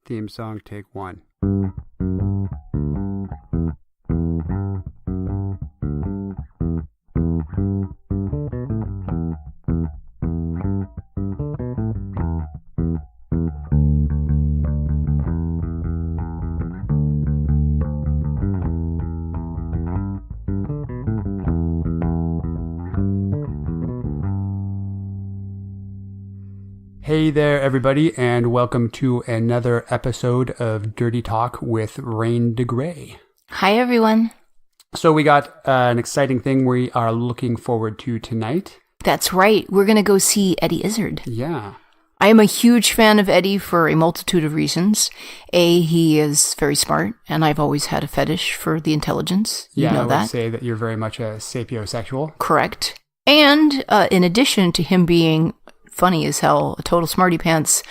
Theme song, take one. Hey there, everybody, and welcome to another episode of Dirty Talk with Rain DeGray. Hi, everyone. So we got an exciting thing we are looking forward to tonight. That's right. We're going to go see Eddie Izzard. Yeah. I am a huge fan of Eddie for a multitude of reasons. A, he is very smart, and I've always had a fetish for the intelligence. You know that. I would say that you're very much a sapiosexual. Correct. And in addition to him being funny as hell, a total smarty pants,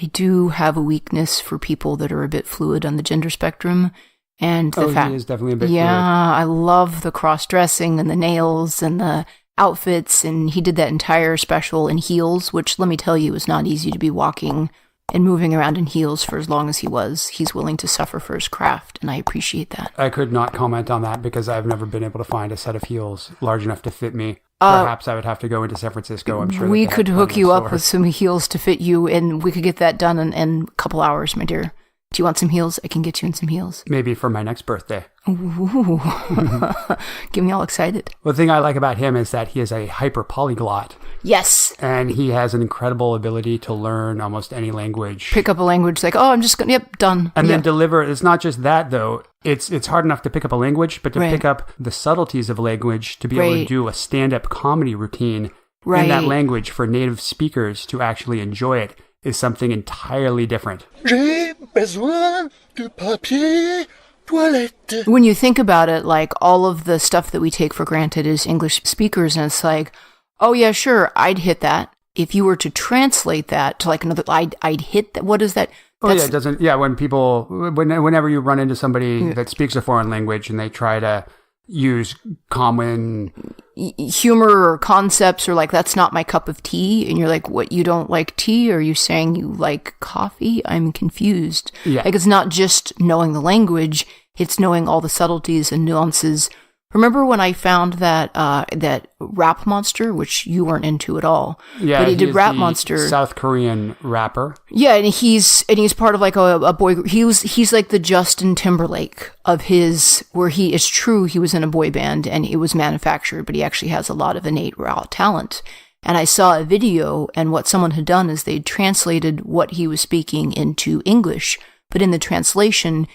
I do have a weakness for people that are a bit fluid on the gender spectrum. And the fact, he is definitely a bit fluid. Yeah, I love the cross-dressing and the nails and the outfits, and he did that entire special in heels, which, let me tell you, is not easy to be walking and moving around in heels for as long as he was. He's willing to suffer for his craft, and I appreciate that. I could not comment on that because I've never been able to find a set of heels large enough to fit me. Perhaps I would have to go into San Francisco. I'm sure we could hook you up with some heels to fit you, and we could get that done in a couple hours, my dear. Do you want some heels? I can get you in some heels. Maybe for my next birthday. Ooh. Get me all excited. Well, the thing I like about him is that he is a hyper polyglot. Yes. And he has an incredible ability to learn almost any language. Pick up a language like, oh, I'm just going to, yep, done. And then deliver. It's not just that, though. It's hard enough to pick up a language, but to pick up the subtleties of language, to be able to do a stand-up comedy routine in that language for native speakers to actually enjoy it is something entirely different. J'ai besoin de papier toilette. When you think about it, like all of the stuff that we take for granted as English speakers, and it's like, oh yeah, sure, I'd hit that. If you were to translate that to like another, I'd hit that. What is that? Whenever you run into somebody that speaks a foreign language and they try to use common humor or concepts, or like, that's not my cup of tea, and you're like, what, you don't like tea? Are you saying you like coffee? I'm confused. Yeah. Like, it's not just knowing the language, it's knowing all the subtleties and nuances. Remember when I found that that Rap Monster, which you weren't into at all? Yeah, but he did Rap the Monster, South Korean rapper. Yeah, and he's part of like a boy group. He's like the Justin Timberlake of his, where it's true he was in a boy band and it was manufactured, but he actually has a lot of innate raw talent. And I saw a video, and what someone had done is they'd translated what he was speaking into English, but in the translation,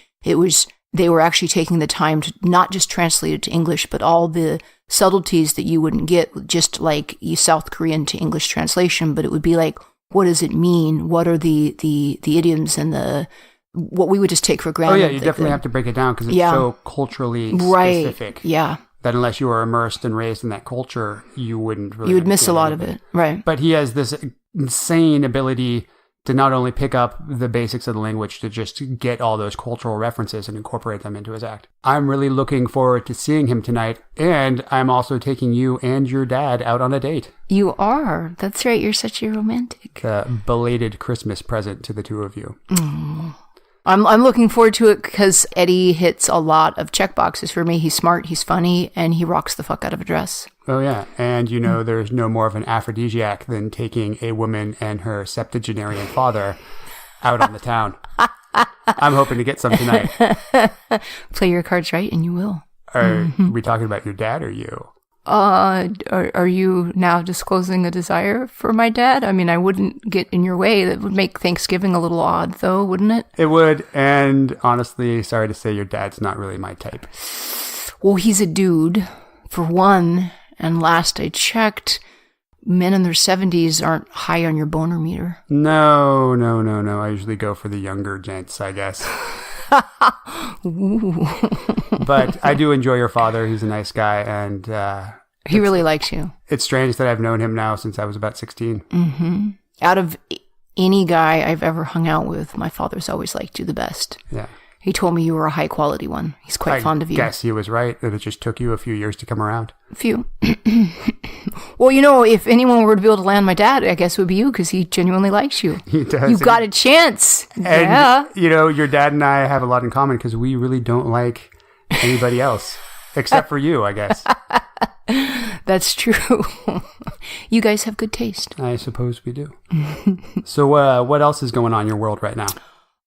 they were actually taking the time to not just translate it to English, but all the subtleties that you wouldn't get just like South Korean to English translation. But it would be like, what does it mean? What are the idioms and what we would just take for granted? Oh yeah, you definitely have to break it down because it's so culturally specific. Yeah. That unless you were immersed and raised in that culture, you wouldn't really. You would miss a lot of it, right? But he has this insane ability to not only pick up the basics of the language, to just get all those cultural references and incorporate them into his act. I'm really looking forward to seeing him tonight, and I'm also taking you and your dad out on a date. You are. That's right. You're such a romantic. A belated Christmas present to the two of you. Mm. I'm looking forward to it because Eddie hits a lot of check boxes for me. He's smart, he's funny, and he rocks the fuck out of a dress. Oh, yeah. And you know, there's no more of an aphrodisiac than taking a woman and her septuagenarian father out on the town. I'm hoping to get some tonight. Play your cards right, and you will. Are we talking about your dad or you? Are you now disclosing a desire for my dad? I mean, I wouldn't get in your way. That would make Thanksgiving a little odd, though, wouldn't it? It would, and honestly, sorry to say, your dad's not really my type. Well, he's a dude, for one, and last I checked, men in their 70s aren't high on your boner meter. No. I usually go for the younger gents, I guess. Ooh. But I do enjoy your father. He's a nice guy, and he really likes you. It's strange that I've known him now since I was about 16. Mm-hmm. Out of any guy I've ever hung out with, my father's always liked you the best. Yeah. He told me you were a high quality one. He's quite fond of you. I guess he was right, that it just took you a few years to come around. A few. Well, if anyone were to be able to land my dad, I guess it would be you, because he genuinely likes you. He does. You got a chance. And, yeah. Your dad and I have a lot in common because we really don't like anybody else, except for you, I guess. That's true. You guys have good taste. I suppose we do. So what else is going on in your world right now?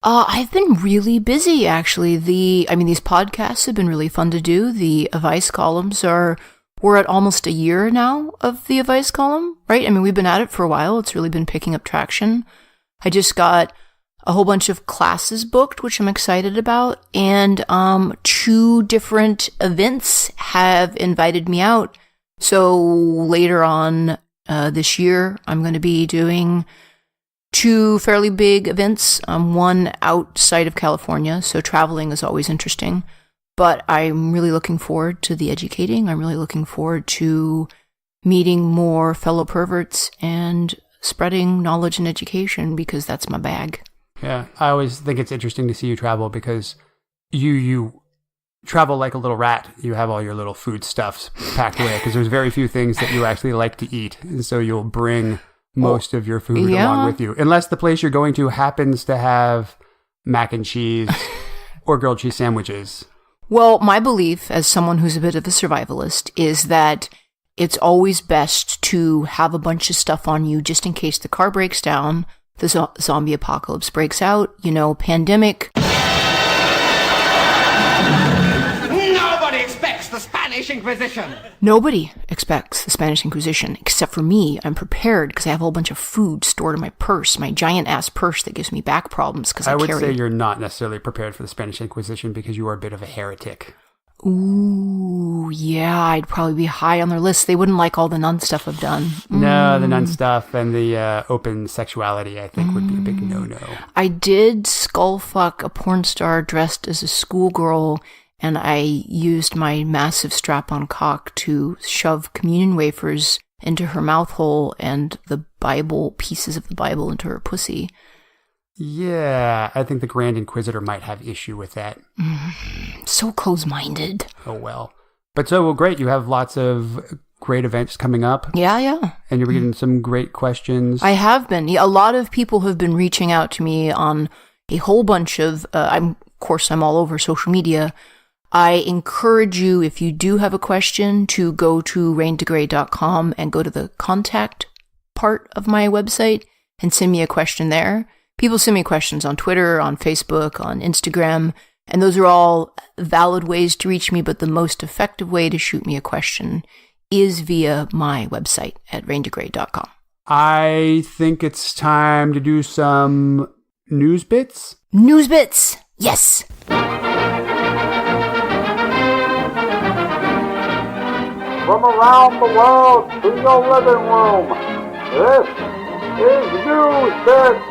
I've been really busy, actually. These podcasts have been really fun to do. The advice columns we're at almost a year now of the advice column, right? We've been at it for a while. It's really been picking up traction. I just got a whole bunch of classes booked, which I'm excited about. And 2 different events have invited me out. So later on this year, I'm going to be doing 2 fairly big events, one outside of California, so traveling is always interesting. But I'm really looking forward to the educating. I'm really looking forward to meeting more fellow perverts and spreading knowledge and education, because that's my bag. Yeah, I always think it's interesting to see you travel because you travel like a little rat. You have all your little food stuffs packed away because there's very few things that you actually like to eat. And so you'll bring most of your food along with you. Unless the place you're going to happens to have mac and cheese or grilled cheese sandwiches. Well, my belief as someone who's a bit of a survivalist is that it's always best to have a bunch of stuff on you just in case the car breaks down, the zombie apocalypse breaks out, pandemic. Nobody expects the Spanish Inquisition. Nobody expects the Spanish Inquisition, except for me. I'm prepared because I have a whole bunch of food stored in my purse, my giant-ass purse that gives me back problems because I would carry say you're not necessarily prepared for the Spanish Inquisition because you are a bit of a heretic. Ooh, yeah, I'd probably be high on their list. They wouldn't like all the nun stuff I've done. No, the nun stuff and the open sexuality, I think, would be a big no-no. I did skullfuck a porn star dressed as a schoolgirl, and I used my massive strap-on cock to shove communion wafers into her mouth hole and the Bible, pieces of the Bible, into her pussy. Yeah, I think the Grand Inquisitor might have issue with that. So close-minded. Oh, well. But great. You have lots of great events coming up. Yeah. And you're getting some great questions. I have been. A lot of people have been reaching out to me on a whole bunch of, of course, I'm all over social media. I encourage you, if you do have a question, to go to raindegrey.com and go to the contact part of my website and send me a question there. People send me questions on Twitter, on Facebook, on Instagram, and those are all valid ways to reach me, but the most effective way to shoot me a question is via my website at raindegrey.com. I think it's time to do some news bits. News bits! Yes! From around the world to your living room, this is News Bits.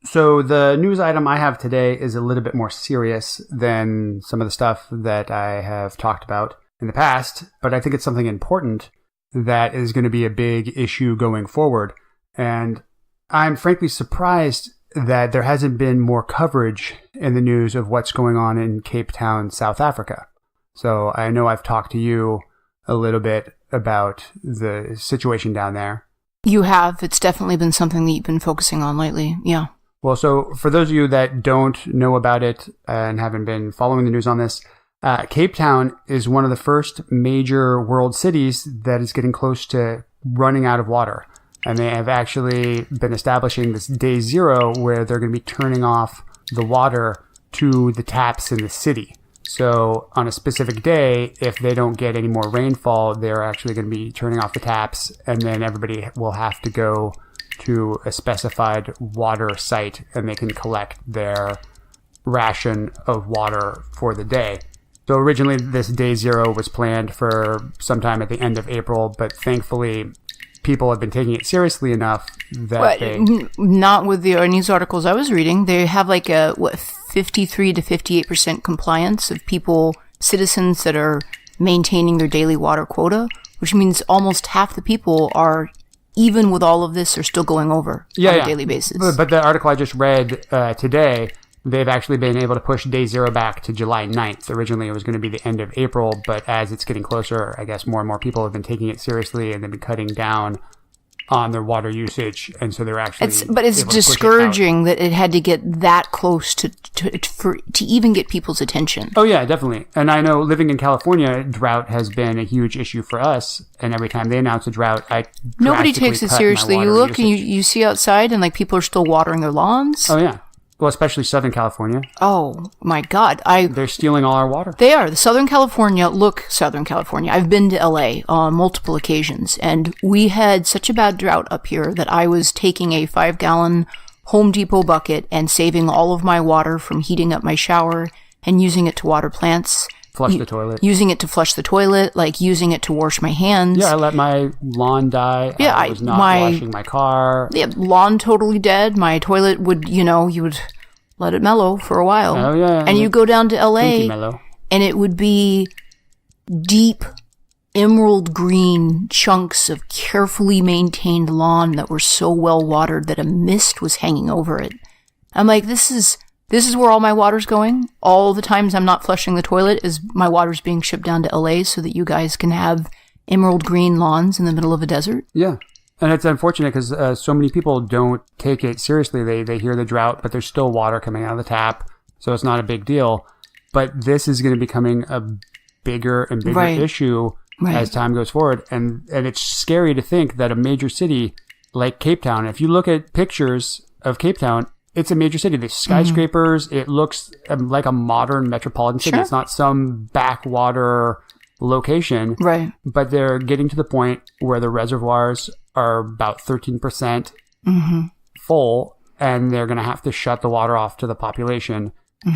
So the news item I have today is a little bit more serious than some of the stuff that I have talked about in the past, but I think it's something important that is going to be a big issue going forward. And I'm frankly surprised that there hasn't been more coverage in the news of what's going on in Cape Town, South Africa. So I know I've talked to you a little bit about the situation down there. You have. It's definitely been something that you've been focusing on lately. Yeah. Well, so for those of you that don't know about it and haven't been following the news on this, Cape Town is one of the first major world cities that is getting close to running out of water. And they have actually been establishing this day zero where they're going to be turning off the water to the taps in the city. So on a specific day, if they don't get any more rainfall, they're actually going to be turning off the taps, and then everybody will have to go to a specified water site and they can collect their ration of water for the day. So originally this day zero was planned for sometime at the end of April, but thankfully people have been taking it seriously enough that not with the news articles I was reading. They have like a 53 to 58% compliance of citizens that are maintaining their daily water quota, which means almost half the people are even with all of this, they're still going over on a daily basis. But the article I just read today, they've actually been able to push day zero back to July 9th. Originally, it was going to be the end of April, but as it's getting closer, I guess more and more people have been taking it seriously and they've been cutting down on their water usage, and so they're actually. But it's discouraging that it had to get that close to even get people's attention. Oh yeah, definitely. And I know living in California, drought has been a huge issue for us. And every time they announce a drought, nobody takes it seriously. You look and you see outside, and like people are still watering their lawns. Oh yeah. Well, especially Southern California. Oh, my God. They're stealing all our water. They are. Southern California. I've been to LA on multiple occasions, and we had such a bad drought up here that I was taking a 5-gallon Home Depot bucket and saving all of my water from heating up my shower and using it to water plants. Flush the toilet. Using it to flush the toilet, like using it to wash my hands. Yeah, I let my lawn die. Yeah, I was not washing my car. Yeah, lawn totally dead. My toilet would, you would let it mellow for a while. Oh, yeah. And you go down to LA, and it would be deep emerald green chunks of carefully maintained lawn that were so well watered that a mist was hanging over it. I'm like, this is where all my water's going. All the times I'm not flushing the toilet is my water's being shipped down to LA so that you guys can have emerald green lawns in the middle of a desert. Yeah. And it's unfortunate because so many people don't take it seriously. They hear the drought, but there's still water coming out of the tap, so it's not a big deal. But this is going to be becoming a bigger and bigger issue as time goes forward. And it's scary to think that a major city like Cape Town, if you look at pictures of Cape Town, it's a major city. There's skyscrapers. It looks like a modern metropolitan city. It's not some backwater location. Right. But they're getting to the point where the reservoirs are about 13% full, and they're going to have to shut the water off to the population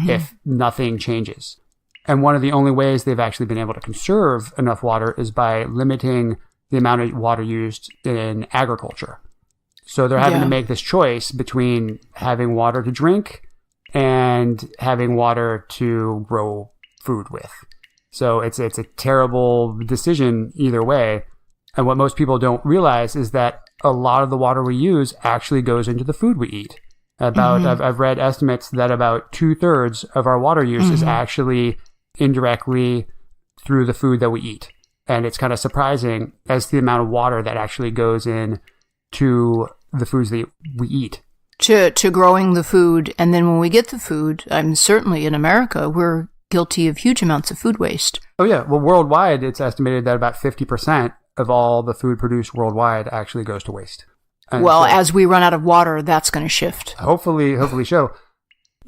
if nothing changes. And one of the only ways they've actually been able to conserve enough water is by limiting the amount of water used in agriculture. So they're having to make this choice between having water to drink and having water to grow food with. So it's a terrible decision either way. And what most people don't realize is that a lot of the water we use actually goes into the food we eat. I've read estimates that about 2/3 of our water use is actually indirectly through the food that we eat. And it's kind of surprising as the amount of water that actually goes in to the foods that we eat. To growing the food. And then when we get the food, certainly in America, we're guilty of huge amounts of food waste. Oh, yeah. Well, worldwide, it's estimated that about 50% of all the food produced worldwide actually goes to waste. And well, as we run out of water, that's going to shift. Hopefully so.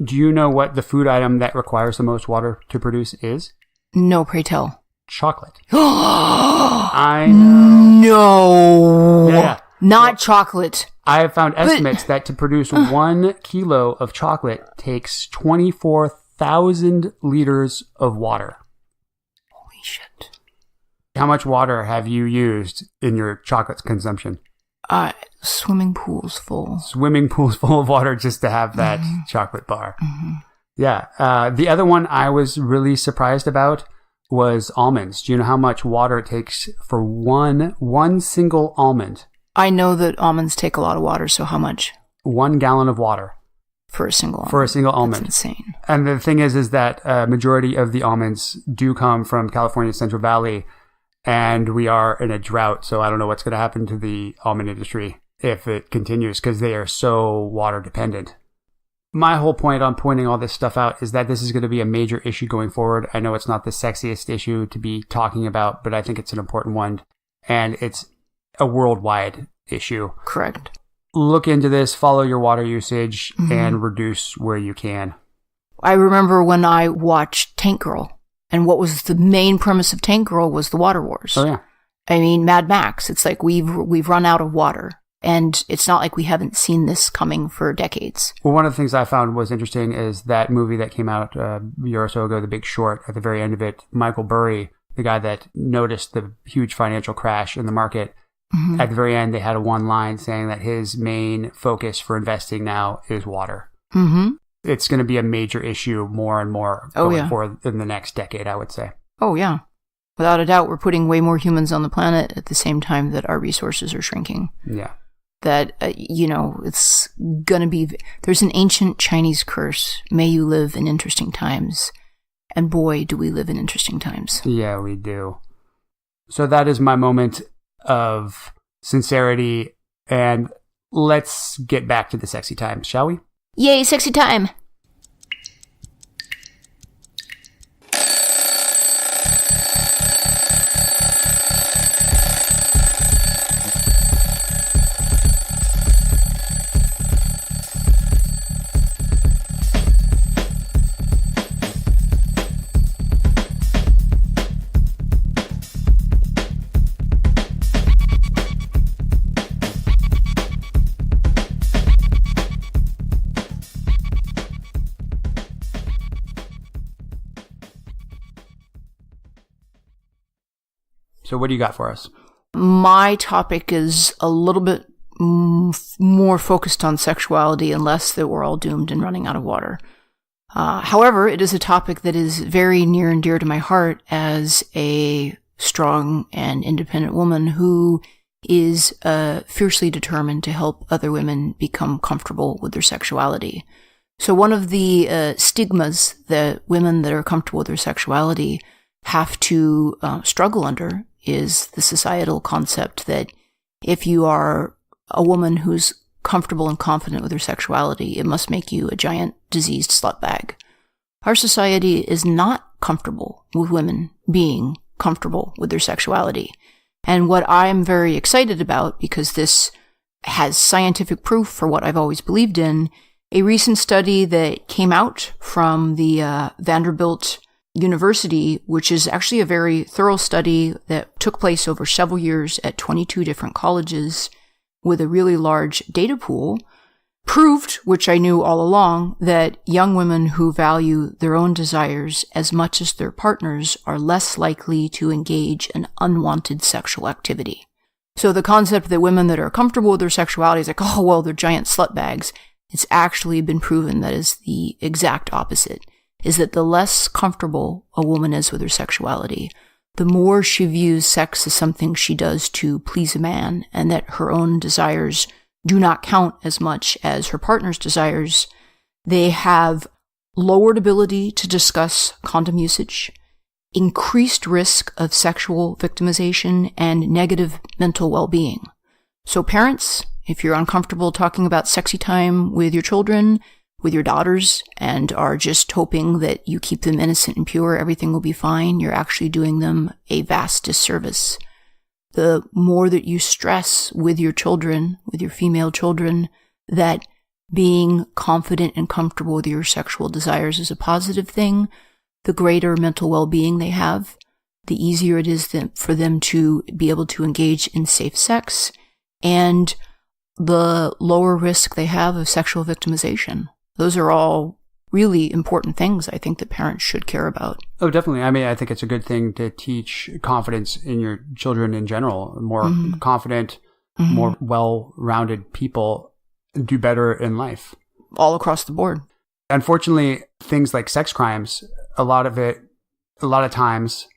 Do you know what the food item that requires the most water to produce is? No, pray tell. Chocolate. I know. No. Yeah. Not chocolate. I have found estimates that to produce 1 kilo of chocolate takes 24,000 liters of water. Holy shit. How much water have you used in your chocolate consumption? Swimming pools full. Swimming pools full of water just to have that chocolate bar. Yeah. The other one I was really surprised about was almonds. Do you know how much water it takes for one single almond? I know that almonds take a lot of water, so how much? 1 gallon of water. For a single almond. For a single almond. That's insane. And the thing is that a majority of the almonds do come from California's Central Valley, and we are in a drought, so I don't know what's going to happen to the almond industry if it continues, because they are so water dependent. My whole point on pointing all this stuff out is that this is going to be a major issue going forward. I know it's not the sexiest issue to be talking about, but I think it's an important one, and it's a worldwide issue. Correct. Look into this, follow your water usage, and reduce where you can. I remember when I watched Tank Girl, and what was the main premise of Tank Girl was the water wars. Oh, yeah. I mean, Mad Max, it's like we've run out of water, and it's not like we haven't seen this coming for decades. Well, one of the things I found was interesting is that movie that came out a year or so ago, The Big Short, at the very end of it, Michael Burry, the guy that noticed the huge financial crash in the market, at the very end, they had a one line saying that his main focus for investing now is water. It's going to be a major issue more and more going forward in the next decade, I would say. Oh, yeah. Without a doubt, we're putting way more humans on the planet at the same time that our resources are shrinking. Yeah. That, it's gonna be, there's an ancient Chinese curse, may you live in interesting times. And boy, do we live in interesting times. Yeah, we do. So that is my moment of sincerity, and let's get back to the sexy times, shall we? Yay, sexy time! So what do you got for us? My topic is a little bit more focused on sexuality and less that we're all doomed and running out of water. However, it is a topic that is very near and dear to my heart as a strong and independent woman who is fiercely determined to help other women become comfortable with their sexuality. So one of the stigmas that women that are comfortable with their sexuality have to struggle under is the societal concept that if you are a woman who's comfortable and confident with her sexuality, it must make you a giant diseased slut bag. Our society is not comfortable with women being comfortable with their sexuality. And what I'm very excited about, because this has scientific proof for what I've always believed in, a recent study that came out from the Vanderbilt University, which is actually a very thorough study that took place over several years at 22 different colleges with a really large data pool, proved, which I knew all along, that young women who value their own desires as much as their partners are less likely to engage in unwanted sexual activity. So the concept that women that are comfortable with their sexuality is like, oh, well, they're giant slut bags. It's actually been proven that is the exact opposite. Is that the less comfortable a woman is with her sexuality, the more she views sex as something she does to please a man, and that her own desires do not count as much as her partner's desires. They have lowered ability to discuss condom usage, increased risk of sexual victimization, and negative mental well-being. So parents, if you're uncomfortable talking about sexy time with your children, with your daughters, and are just hoping that you keep them innocent and pure, everything will be fine, you're actually doing them a vast disservice. The more that you stress with your children, with your female children, that being confident and comfortable with your sexual desires is a positive thing, the greater mental well-being they have, the easier it is for them to be able to engage in safe sex, and the lower risk they have of sexual victimization. Those are all really important things I think that parents should care about. Oh, definitely. I mean, I think it's a good thing to teach confidence in your children in general. More confident, more well-rounded people do better in life. All across the board. Unfortunately, things like sex crimes, a lot of times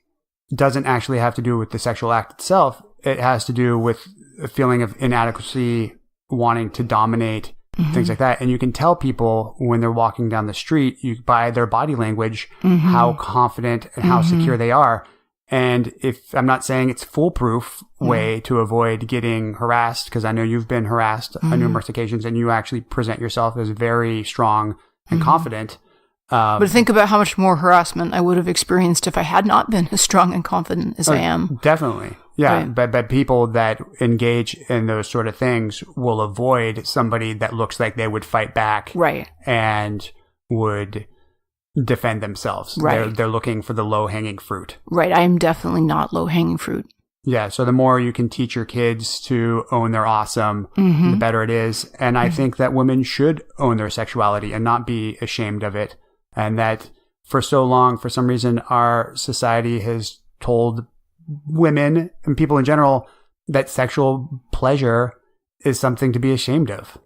doesn't actually have to do with the sexual act itself. It has to do with a feeling of inadequacy, wanting to dominate, things like that. And you can tell people when they're walking down the street, by their body language, how confident and how secure they are. And if I'm not saying it's foolproof way to avoid getting harassed, because I know you've been harassed on numerous occasions and you actually present yourself as very strong and confident. But think about how much more harassment I would have experienced if I had not been as strong and confident as I am. Definitely. Yeah. Right. But people that engage in those sort of things will avoid somebody that looks like they would fight back. Right. And would defend themselves. Right. They're looking for the low-hanging fruit. Right. I am definitely not low-hanging fruit. Yeah. So the more you can teach your kids to own their awesome, the better it is. And I think that women should own their sexuality and not be ashamed of it. And that for so long, for some reason, our society has told women and people in general that sexual pleasure is something to be ashamed of.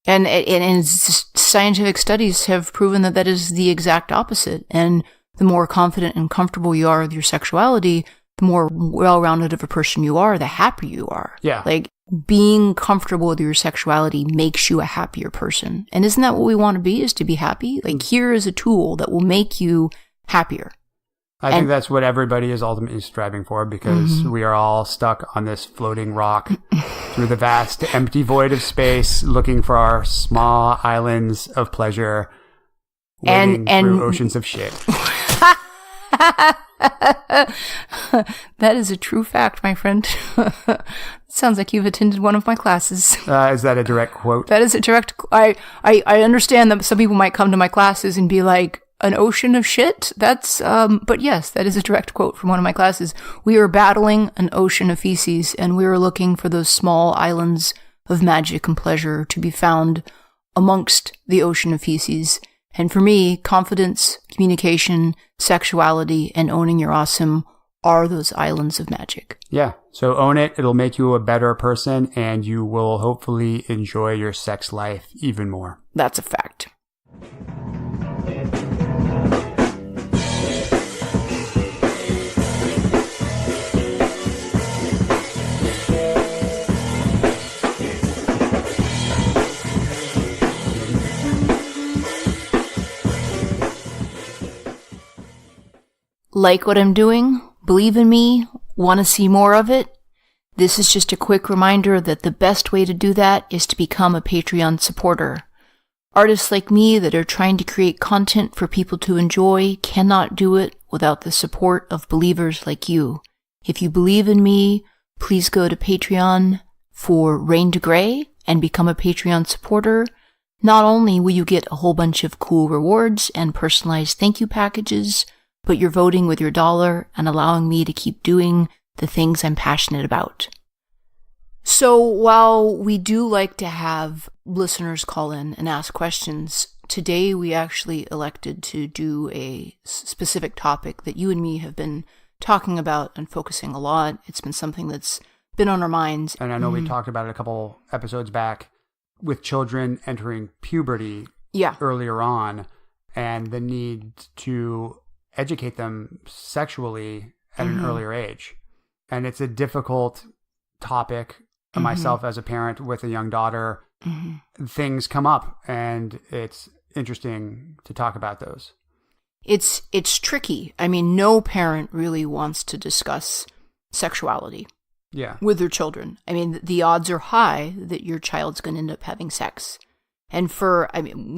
And scientific studies have proven that that is the exact opposite. And the more confident and comfortable you are with your sexuality, the more well-rounded of a person you are, the happier you are. Yeah. Like, being comfortable with your sexuality makes you a happier person. And isn't that what we want to be, is to be happy? Like, here is a tool that will make you happier. I think that's what everybody is ultimately striving for, because we are all stuck on this floating rock through the vast empty void of space, looking for our small islands of pleasure, wading through oceans of shit. That is a true fact, my friend. Sounds like you've attended one of my classes. Is that a direct quote? That is a direct. I understand that some people might come to my classes and be like, an ocean of shit? That's, but yes, that is a direct quote from one of my classes. We are battling an ocean of feces, and we are looking for those small islands of magic and pleasure to be found amongst the ocean of feces. And for me, confidence, communication, sexuality, and owning your awesome are those islands of magic. Yeah. So own it. It'll make you a better person, and you will hopefully enjoy your sex life even more. That's a fact. Like what I'm doing? Believe in me? Want to see more of it? This is just a quick reminder that the best way to do that is to become a Patreon supporter. Artists like me that are trying to create content for people to enjoy cannot do it without the support of believers like you. If you believe in me, please go to Patreon for Rain to Gray and become a Patreon supporter. Not only will you get a whole bunch of cool rewards and personalized thank you packages, but you're voting with your dollar and allowing me to keep doing the things I'm passionate about. So while we do like to have listeners call in and ask questions, today we actually elected to do a specific topic that you and me have been talking about and focusing a lot. It's been something that's been on our minds. And I know we talked about it a couple episodes back with children entering puberty earlier on, and the need to educate them sexually at an earlier age. And it's a difficult topic. Myself as a parent with a young daughter, things come up, and it's interesting to talk about those. It's tricky. I mean, no parent really wants to discuss sexuality with their children. I mean, the odds are high that your child's going to end up having sex. And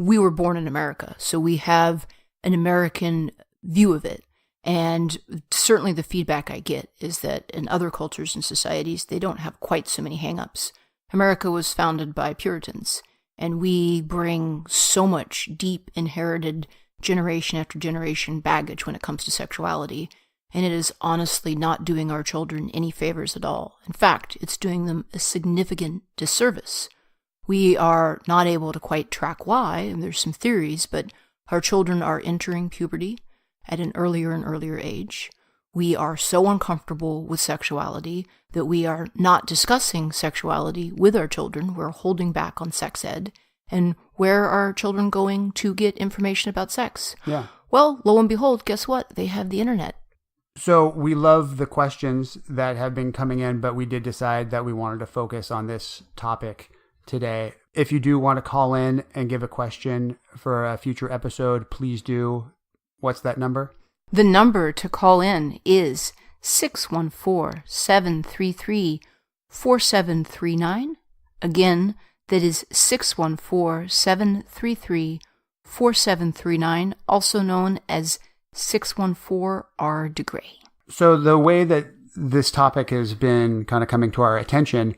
we were born in America, so we have an American view of it. And certainly the feedback I get is that in other cultures and societies, they don't have quite so many hang-ups. America was founded by Puritans, and we bring so much deep inherited generation after generation baggage when it comes to sexuality, and it is honestly not doing our children any favors at all. In fact, it's doing them a significant disservice. We are not able to quite track why, and there's some theories, but our children are entering puberty at an earlier and earlier age. We are so uncomfortable with sexuality that we are not discussing sexuality with our children. We're holding back on sex ed. And where are children going to get information about sex? Yeah. Well, lo and behold, guess what? They have the internet. So we love the questions that have been coming in, but we did decide that we wanted to focus on this topic today. If you do want to call in and give a question for a future episode, please do. What's that number? The number to call in is 614-733-4739. Again, that is 614-733-4739, also known as 614-R-DeGray. So the way that this topic has been kind of coming to our attention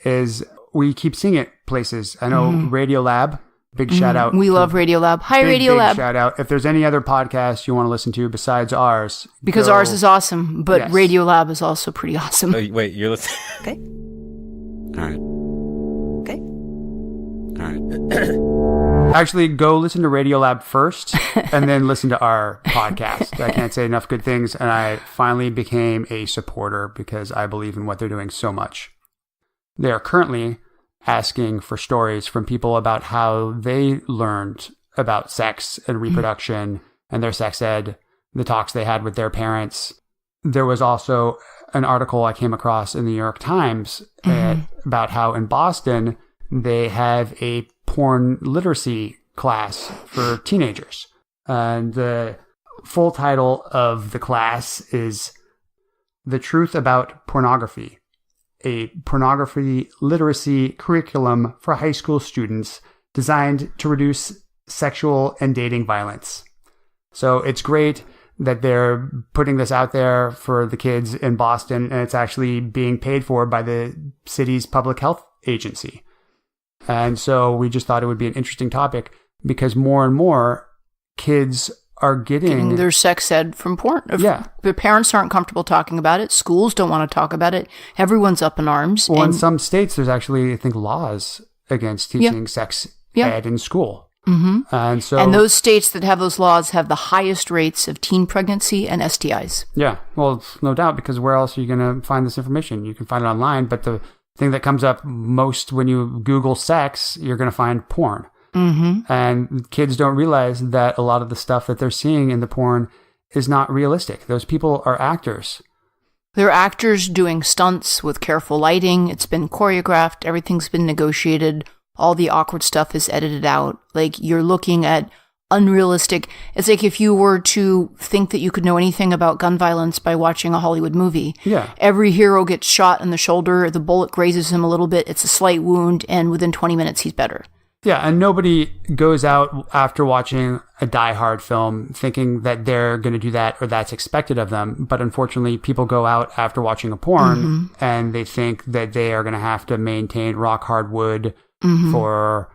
is we keep seeing it places. I know Radiolab. Big shout out. We love Radiolab. Hi, Radiolab. Big shout out. If there's any other podcasts you want to listen to besides ours. Because ours is awesome, but yes. Radiolab is also pretty awesome. Oh, wait, you're listening? Okay. All right. Okay. All right. Actually, go listen to Radiolab first and then listen to our podcast. I can't say enough good things. And I finally became a supporter because I believe in what they're doing so much. They are currently asking for stories from people about how they learned about sex and reproduction and their sex ed, the talks they had with their parents. there was also an article I came across in the New York Times about how in Boston they have a porn literacy class for teenagers. And the full title of the class is The Truth About Pornography, a pornography literacy curriculum for high school students designed to reduce sexual and dating violence. So it's great that they're putting this out there for the kids in Boston, and it's actually being paid for by the city's public health agency. And so we just thought it would be an interesting topic because more and more kids are getting their sex ed from porn. Yeah. Their parents aren't comfortable talking about it. Schools don't want to talk about it. Everyone's up in arms. Well, in some states, there's actually, I think, laws against teaching sex ed in school. Mm-hmm. And those states that have those laws have the highest rates of teen pregnancy and STIs. Yeah, well, no doubt, because where else are you going to find this information? You can find it online, but the thing that comes up most when you Google sex, you're going to find porn. Mm-hmm. And kids don't realize that a lot of the stuff that they're seeing in the porn is not realistic. Those people are actors. They're actors doing stunts with careful lighting. It's been choreographed. Everything's been negotiated. All the awkward stuff is edited out. Like, you're looking at unrealistic. It's like if you were to think that you could know anything about gun violence by watching a Hollywood movie. Yeah. Every hero gets shot in the shoulder. The bullet grazes him a little bit. It's a slight wound. And within 20 minutes, he's better. Yeah, and nobody goes out after watching a Die Hard film thinking that they're going to do that or that's expected of them. But unfortunately, people go out after watching a porn and they think that they are going to have to maintain rock hard wood for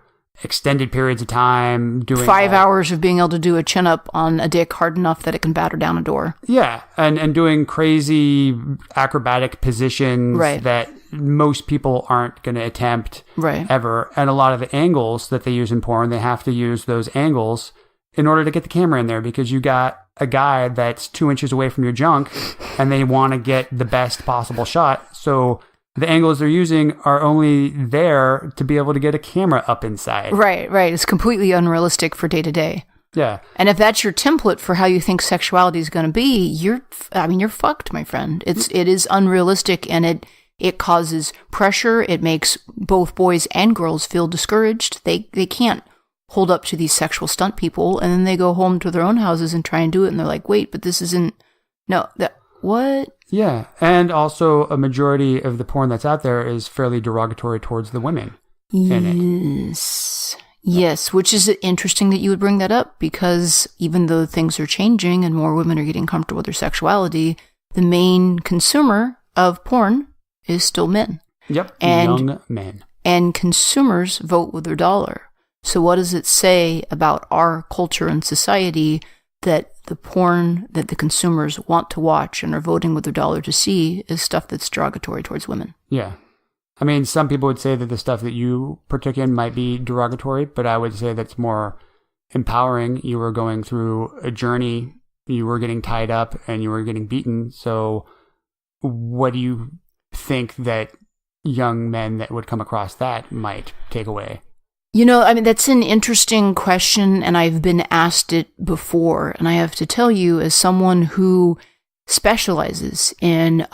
extended periods of time. Doing 5 hours of being able to do a chin-up on a dick hard enough that it can batter down a door. Yeah, and doing crazy acrobatic positions that most people aren't going to attempt ever. And a lot of the angles that they use in porn, they have to use those angles in order to get the camera in there because you got a guy that's 2 inches away from your junk and they want to get the best possible shot. So the angles they're using are only there to be able to get a camera up inside. Right. It's completely unrealistic for day to day. Yeah. And if that's your template for how you think sexuality is going to be, you're fucked, my friend. It is unrealistic, and it causes pressure. It makes both boys and girls feel discouraged. They can't hold up to these sexual stunt people, and then they go home to their own houses and try and do it, and they're like, wait, but this isn't, what? Yeah, and also a majority of the porn that's out there is fairly derogatory towards the women in it. Yes, which is interesting that you would bring that up, because even though things are changing and more women are getting comfortable with their sexuality, the main consumer of porn is still men. Yep, young men. And consumers vote with their dollar. So what does it say about our culture and society that the porn that the consumers want to watch and are voting with their dollar to see is stuff that's derogatory towards women? Yeah. I mean, some people would say that the stuff that you partook in might be derogatory, but I would say that's more empowering. You were going through a journey, you were getting tied up, and you were getting beaten. So what do you think that young men that would come across that might take away? That's an interesting question, and I've been asked it before. And I have to tell you, as someone who specializes in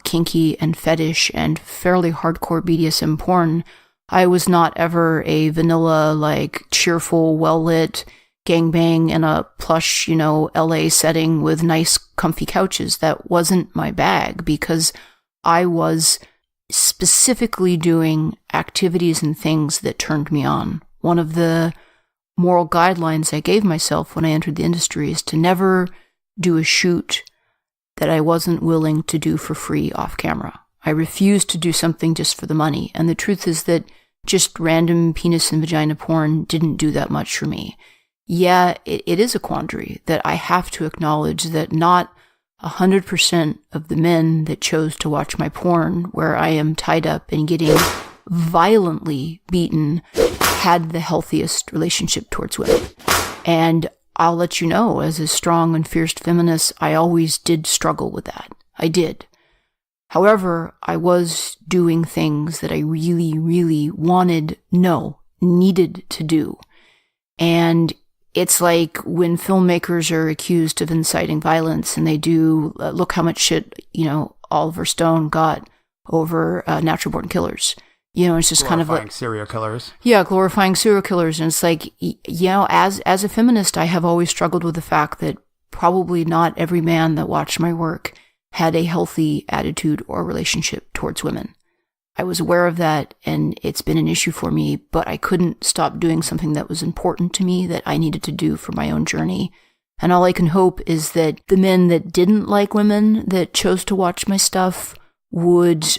kinky and fetish and fairly hardcore BDSM porn, I was not ever a vanilla, cheerful, well-lit gangbang in a plush, LA setting with nice, comfy couches. That wasn't my bag, because I was specifically doing activities and things that turned me on. One of the moral guidelines I gave myself when I entered the industry is to never do a shoot that I wasn't willing to do for free off camera. I refused to do something just for the money. And the truth is that just random penis and vagina porn didn't do that much for me. Yeah, it is a quandary that I have to acknowledge that not 100% of the men that chose to watch my porn, where I am tied up and getting violently beaten, had the healthiest relationship towards women. And I'll let you know, as a strong and fierce feminist, I always did struggle with that. I did. However, I was doing things that I really, really needed to do. And it's like when filmmakers are accused of inciting violence and they do, look how much shit, Oliver Stone got over Natural Born Killers. It's just kind of like serial killers. Yeah, glorifying serial killers. And it's like, as a feminist, I have always struggled with the fact that probably not every man that watched my work had a healthy attitude or relationship towards women. I was aware of that, and it's been an issue for me, but I couldn't stop doing something that was important to me that I needed to do for my own journey. And all I can hope is that the men that didn't like women, that chose to watch my stuff, would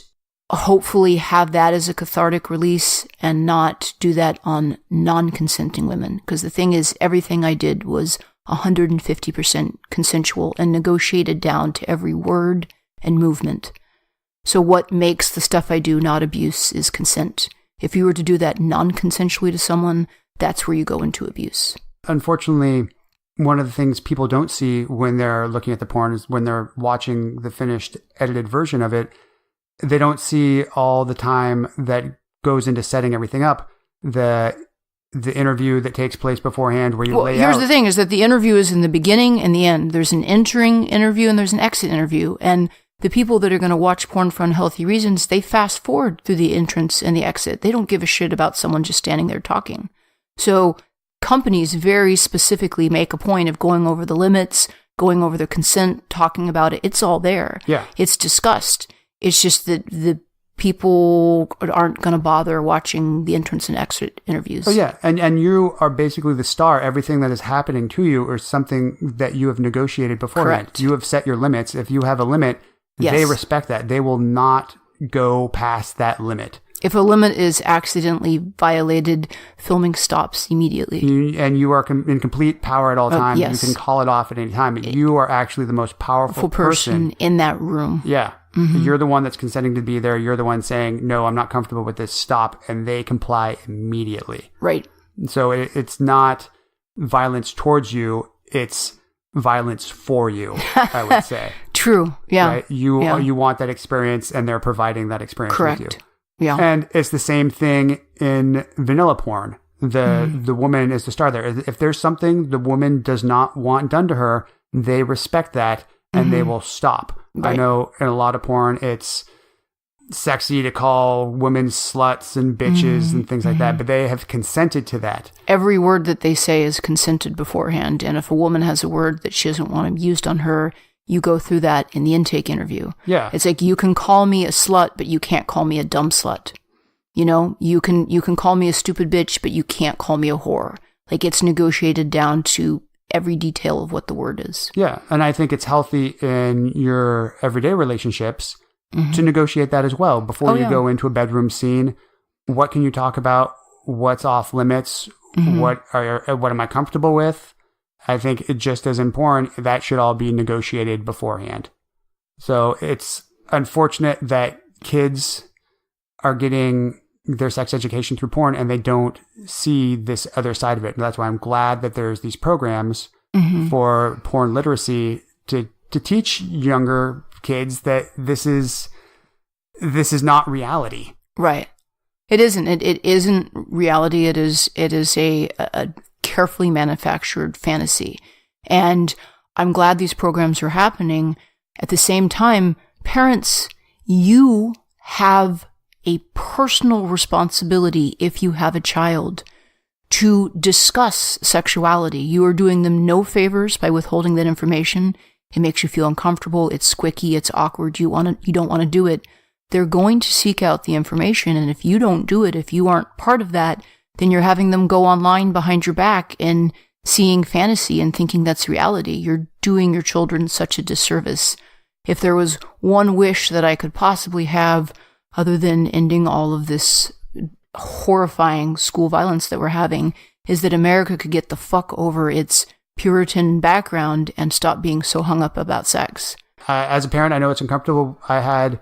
hopefully have that as a cathartic release and not do that on non-consenting women. Because the thing is, everything I did was 150% consensual and negotiated down to every word and movement. So what makes the stuff I do not abuse is consent. If you were to do that non-consensually to someone, that's where you go into abuse. Unfortunately, one of the things people don't see when they're looking at the porn is when they're watching the finished edited version of it, they don't see all the time that goes into setting everything up. The interview that takes place beforehand where you lay out. Here's the thing, is that the interview is in the beginning and the end. There's an entering interview and there's an exit interview. And the people that are going to watch porn for unhealthy reasons, they fast forward through the entrance and the exit. They don't give a shit about someone just standing there talking. So companies very specifically make a point of going over the limits, going over their consent, talking about it. It's all there. Yeah. It's discussed. It's just that the people aren't going to bother watching the entrance and exit interviews. Oh, yeah. And you are basically the star. Everything that is happening to you is something that you have negotiated beforehand. Correct. You have set your limits. If you have a limit, they respect that. They will not go past that limit. If a limit is accidentally violated, filming stops immediately. You are in complete power at all times. Yes. You can call it off at any time. You are actually the most powerful person in that room. Yeah. Mm-hmm. You're the one that's consenting to be there. You're the one saying, no, I'm not comfortable with this. Stop. And they comply immediately. Right. So it's not violence towards you. It's violence for you, I would say. True. Yeah. Right? You want that experience and they're providing that experience Correct. with you. Yeah. And it's the same thing in vanilla porn. The woman is the star there. If there's something the woman does not want done to her, they respect that and they will stop. Right. I know in a lot of porn, it's sexy to call women sluts and bitches and things like that, but they have consented to that. Every word that they say is consented beforehand. And if a woman has a word that she doesn't want used on her, you go through that in the intake interview. Yeah. It's like, you can call me a slut, but you can't call me a dumb slut. You can call me a stupid bitch, but you can't call me a whore. Like, it's negotiated down to every detail of what the word is. Yeah. And I think it's healthy in your everyday relationships to negotiate that as well. Before you go into a bedroom scene, what can you talk about? What's off limits? What am I comfortable with? I think it just as in porn, that should all be negotiated beforehand. So it's unfortunate that kids are getting their sex education through porn and they don't see this other side of it. And that's why I'm glad that there's these programs for porn literacy to teach younger kids that this is not reality. Right. It isn't. It isn't reality. It is a carefully manufactured fantasy. And I'm glad these programs are happening. At the same time, parents, you have a personal responsibility if you have a child to discuss sexuality. You are doing them no favors by withholding that information. It makes you feel uncomfortable. It's squicky. It's awkward. You don't want to do it. They're going to seek out the information. And if you don't do it, if you aren't part of that, then you're having them go online behind your back and seeing fantasy and thinking that's reality. You're doing your children such a disservice. If there was one wish that I could possibly have, other than ending all of this horrifying school violence that we're having, is that America could get the fuck over its Puritan background and stop being so hung up about sex. As a parent, I know it's uncomfortable. I had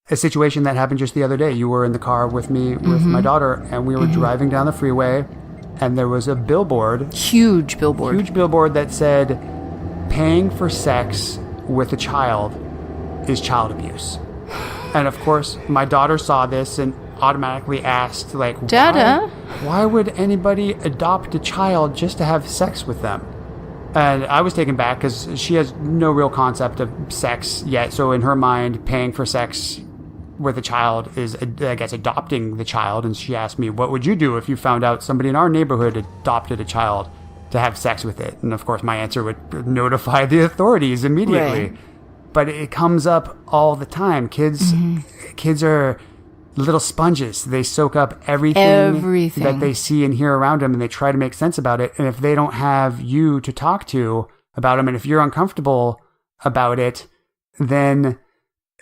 a situation that happened just the other day. You were in the car with me, with my daughter, and we were driving down the freeway, and there was a billboard. Huge billboard that said, paying for sex with a child is child abuse. And of course, my daughter saw this and automatically asked, like, Dada? why would anybody adopt a child just to have sex with them? And I was taken back because she has no real concept of sex yet. So in her mind, paying for sex with a child is, I guess, adopting the child. And she asked me, what would you do if you found out somebody in our neighborhood adopted a child to have sex with it? And of course, my answer would notify the authorities immediately. Right. But it comes up all the time. Kids are little sponges. They soak up everything that they see and hear around them, and they try to make sense about it. And if they don't have you to talk to about them, and if you're uncomfortable about it, then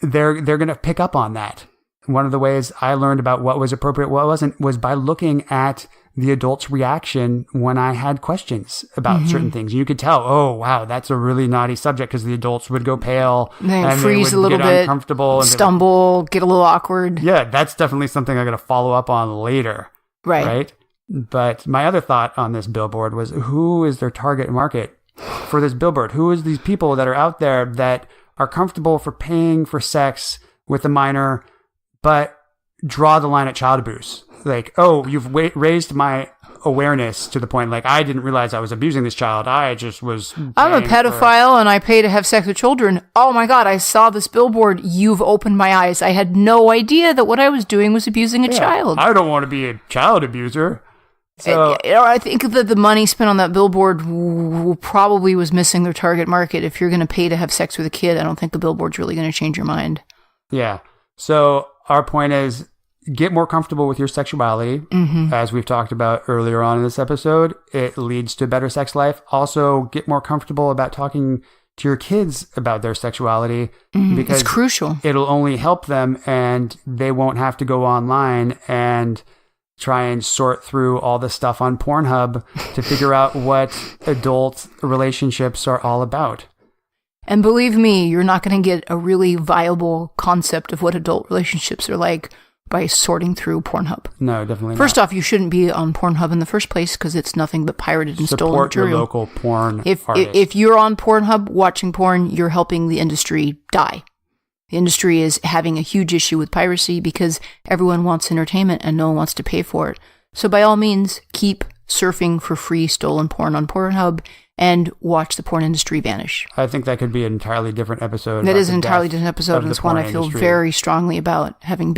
they're going to pick up on that. One of the ways I learned about what was appropriate, what wasn't, was by looking at the adult's reaction when I had questions about certain things. You could tell, oh, wow, that's a really naughty subject, because the adults would go pale and freeze they would a little get bit, uncomfortable, and stumble, get a little awkward. Yeah, that's definitely something I'm going to follow up on later. Right. But my other thought on this billboard was, who is their target market for this billboard? Who is these people that are out there that are comfortable for paying for sex with a minor, but draw the line at child abuse? Like, oh, you've raised my awareness to the point, like, I didn't realize I was abusing this child. I just was... I'm a pedophile and I pay to have sex with children. Oh my God, I saw this billboard. You've opened my eyes. I had no idea that what I was doing was abusing a child. I don't want to be a child abuser. So I think that the money spent on that billboard probably was missing their target market. If you're going to pay to have sex with a kid, I don't think the billboard's really going to change your mind. Yeah. So our point is, get more comfortable with your sexuality. As we've talked about earlier on in this episode, it leads to a better sex life. Also, get more comfortable about talking to your kids about their sexuality, because it's crucial. It'll only help them, and they won't have to go online and try and sort through all the stuff on Pornhub to figure out what adult relationships are all about. And believe me, you're not going to get a really viable concept of what adult relationships are like by sorting through Pornhub. No, definitely First off, you shouldn't be on Pornhub in the first place, because it's nothing but pirated and stolen material. Support your local porn artists. If you're on Pornhub watching porn, you're helping the industry die. The industry is having a huge issue with piracy because everyone wants entertainment and no one wants to pay for it. So by all means, keep surfing for free stolen porn on Pornhub and watch the porn industry vanish. I think that could be an entirely different episode. That is an entirely different episode, and it's one I feel very strongly about, having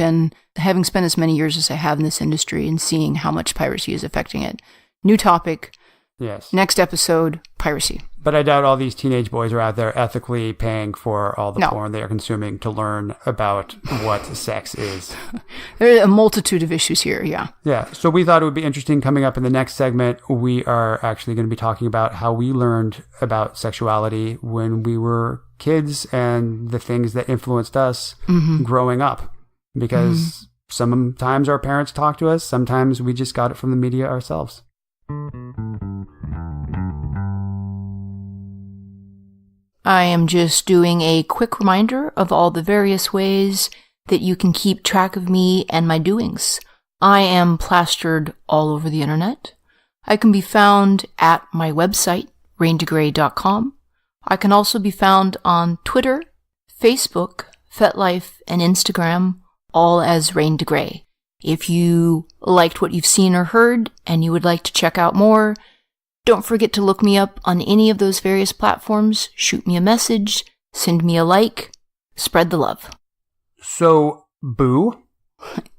spent as many years as I have in this industry and seeing how much piracy is affecting it. New topic. Yes. Next episode, piracy. But I doubt all these teenage boys are out there ethically paying for all the porn they are consuming to learn about what sex is. There are a multitude of issues here, yeah. Yeah, so we thought it would be interesting. Coming up in the next segment, we are actually going to be talking about how we learned about sexuality when we were kids and the things that influenced us growing up. Because sometimes our parents talk to us, sometimes we just got it from the media ourselves. I am just doing a quick reminder of all the various ways that you can keep track of me and my doings. I am plastered all over the internet. I can be found at my website, raindegrey.com. I can also be found on Twitter, Facebook, FetLife, and Instagram, all as Rain DeGrey. If you liked what you've seen or heard and you would like to check out more, don't forget to look me up on any of those various platforms, shoot me a message, send me a like, spread the love. So, Boo?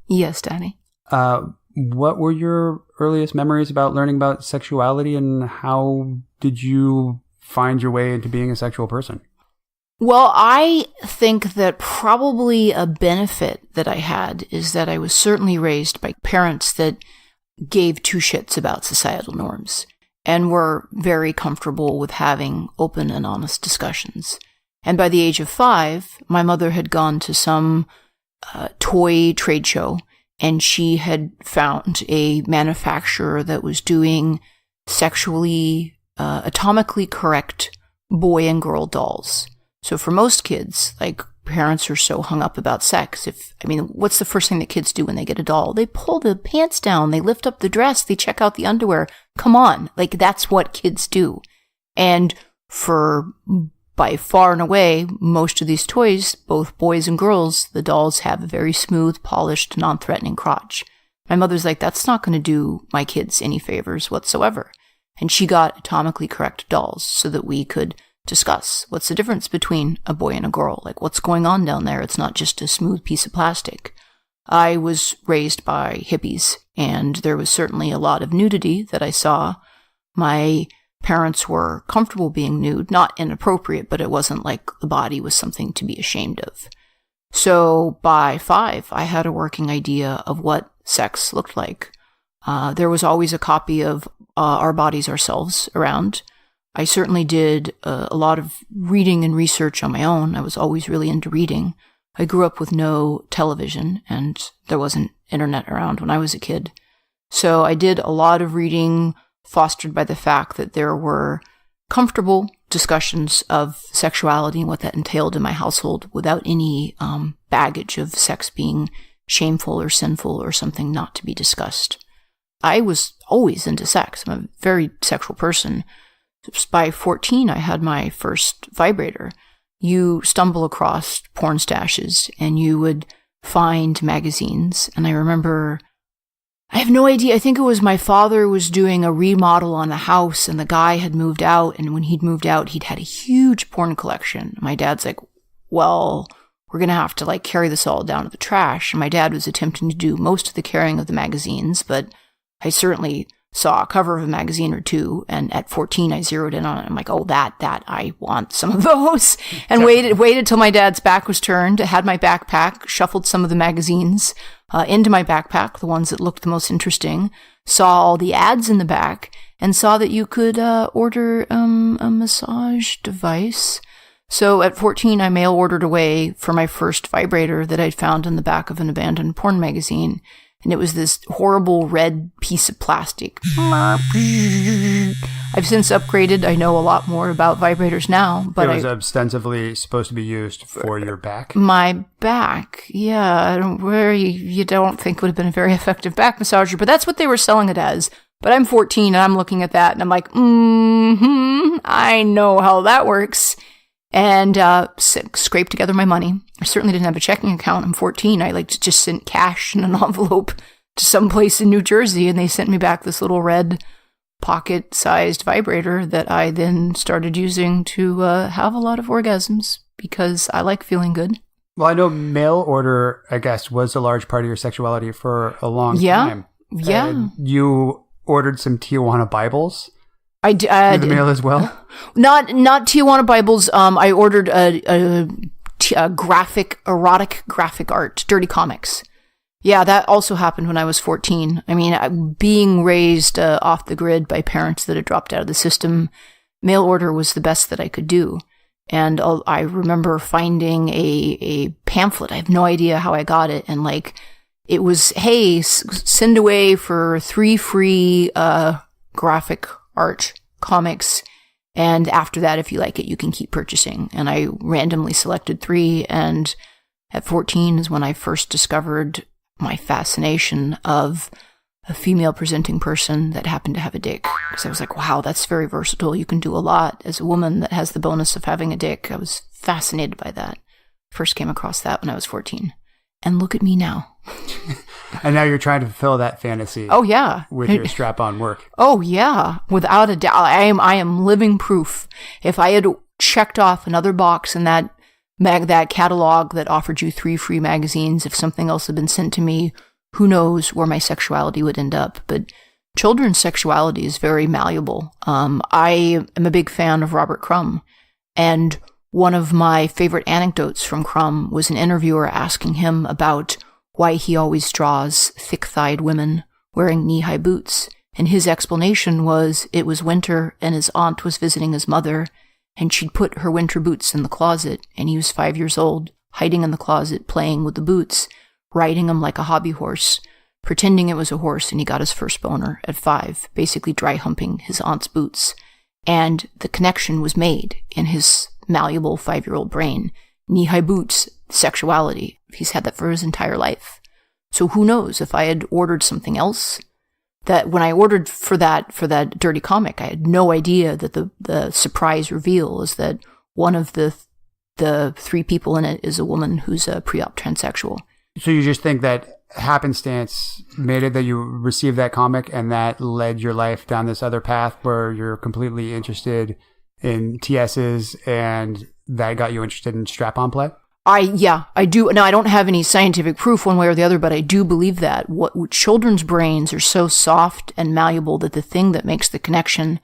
Yes, Danny? What were your earliest memories about learning about sexuality, and how did you find your way into being a sexual person? Well, I think that probably a benefit that I had is that I was certainly raised by parents that gave two shits about societal norms and were very comfortable with having open and honest discussions. And by the age of 5, my mother had gone to some toy trade show, and she had found a manufacturer that was doing sexually, atomically correct boy and girl dolls. So for most kids, like, parents are so hung up about sex. What's the first thing that kids do when they get a doll? They pull the pants down, they lift up the dress, they check out the underwear. Come on, like, that's what kids do. And for by far and away, most of these toys, both boys and girls, the dolls have a very smooth, polished, non-threatening crotch. My mother's like, that's not going to do my kids any favors whatsoever. And she got atomically correct dolls so that we could discuss what's the difference between a boy and a girl. Like, what's going on down there? It's not just a smooth piece of plastic. I was raised by hippies, and there was certainly a lot of nudity that I saw. My parents were comfortable being nude, not inappropriate, but it wasn't like the body was something to be ashamed of. So by 5, I had a working idea of what sex looked like. There was always a copy of Our Bodies, Ourselves around. I certainly did a lot of reading and research on my own. I was always really into reading. I grew up with no television, and there wasn't internet around when I was a kid. So I did a lot of reading, fostered by the fact that there were comfortable discussions of sexuality and what that entailed in my household without any baggage of sex being shameful or sinful or something not to be discussed. I was always into sex. I'm a very sexual person. By 14, I had my first vibrator. You stumble across porn stashes and you would find magazines. And I remember, I have no idea, I think it was my father was doing a remodel on a house and the guy had moved out. And when he'd moved out, he'd had a huge porn collection. My dad's like, well, we're going to have to like carry this all down to the trash. And my dad was attempting to do most of the carrying of the magazines, but I certainly saw a cover of a magazine or two, and at 14 I zeroed in on it. I'm like, oh, that I want some of those. And waited till my dad's back was turned, had my backpack, shuffled some of the magazines into my backpack, the ones that looked the most interesting, saw all the ads in the back, and saw that you could order a massage device. So at 14, I mail ordered away for my first vibrator that I'd found in the back of an abandoned porn magazine. And it was this horrible red piece of plastic. I've since upgraded. I know a lot more about vibrators now. But it was ostensibly supposed to be used for your back? My back, yeah. You don't think would have been a very effective back massager, but that's what they were selling it as. But I'm 14 and I'm looking at that and I'm like, I know how that works. And scraped together my money. I certainly didn't have a checking account. I'm 14. I just sent cash in an envelope to some place in New Jersey, and they sent me back this little red pocket-sized vibrator that I then started using to have a lot of orgasms because I like feeling good. Well, I know mail order, I guess, was a large part of your sexuality for a long time. Yeah. You ordered some Tijuana Bibles. I did. The mail as well? Not Tijuana Bibles. I ordered a erotic graphic art, dirty comics. Yeah, that also happened when I was 14. I mean, being raised off the grid by parents that had dropped out of the system, mail order was the best that I could do. And I remember finding a pamphlet. I have no idea how I got it. And it was, hey, send away for 3 free graphic art comics, and after that, if you like it, you can keep purchasing. And I randomly selected 3, and at 14 is when I first discovered my fascination of a female presenting person that happened to have a dick. Because I was like, wow, that's very versatile. You can do a lot as a woman that has the bonus of having a dick. I was fascinated by that. First came across that when I was 14. And look at me now. And now you're trying to fulfill that fantasy. Oh, yeah. With your strap-on work. Oh, yeah. Without a doubt. I am living proof. If I had checked off another box in that catalog that offered you 3 free magazines, if something else had been sent to me, who knows where my sexuality would end up. But children's sexuality is very malleable. I am a big fan of Robert Crumb. And one of my favorite anecdotes from Crumb was an interviewer asking him about why he always draws thick-thighed women wearing knee-high boots. And his explanation was it was winter and his aunt was visiting his mother, and she'd put her winter boots in the closet, and he was 5 years old, hiding in the closet, playing with the boots, riding them like a hobby horse, pretending it was a horse, and he got his first boner at 5, basically dry humping his aunt's boots. And the connection was made in his malleable 5-year-old brain. Knee-high boots, sexuality. He's had that for his entire life. So who knows if I had ordered something else, that when I ordered for that dirty comic, I had no idea that the surprise reveal is that one of the three people in it is a woman who's a pre-op transsexual. So you just think that happenstance made it that you received that comic and that led your life down this other path where you're completely interested in TSs and that got you interested in strap-on play? I do. Now, I don't have any scientific proof one way or the other, but I do believe that children's brains are so soft and malleable that the thing that makes the connection.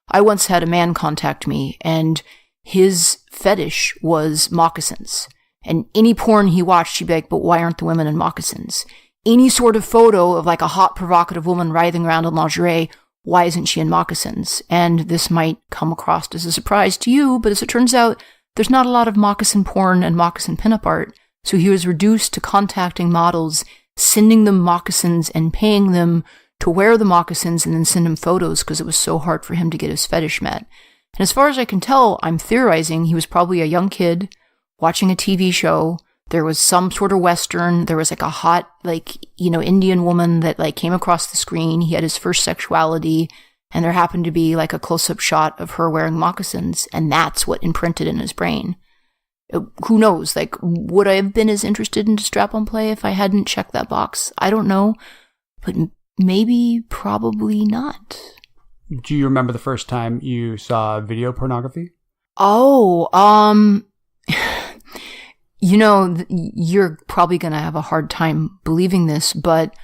I once had a man contact me, and his fetish was moccasins. And any porn he watched, he'd be like, but why aren't the women in moccasins? Any sort of photo of like a hot, provocative woman writhing around in lingerie, why isn't she in moccasins? And this might come across as a surprise to you, but as it turns out, there's not a lot of moccasin porn and moccasin pinup art, so he was reduced to contacting models, sending them moccasins and paying them to wear the moccasins and then send him photos because it was so hard for him to get his fetish met. And as far as I can tell, I'm theorizing he was probably a young kid watching a TV show. There was some sort of Western. There was like a hot, Indian woman that came across the screen. He had his first sexuality. And there happened to be like a close-up shot of her wearing moccasins, and that's what imprinted in his brain. Who knows? Would I have been as interested in strap-on play if I hadn't checked that box? I don't know, but maybe, probably not. Do you remember the first time you saw video pornography? Oh, you're probably going to have a hard time believing this, but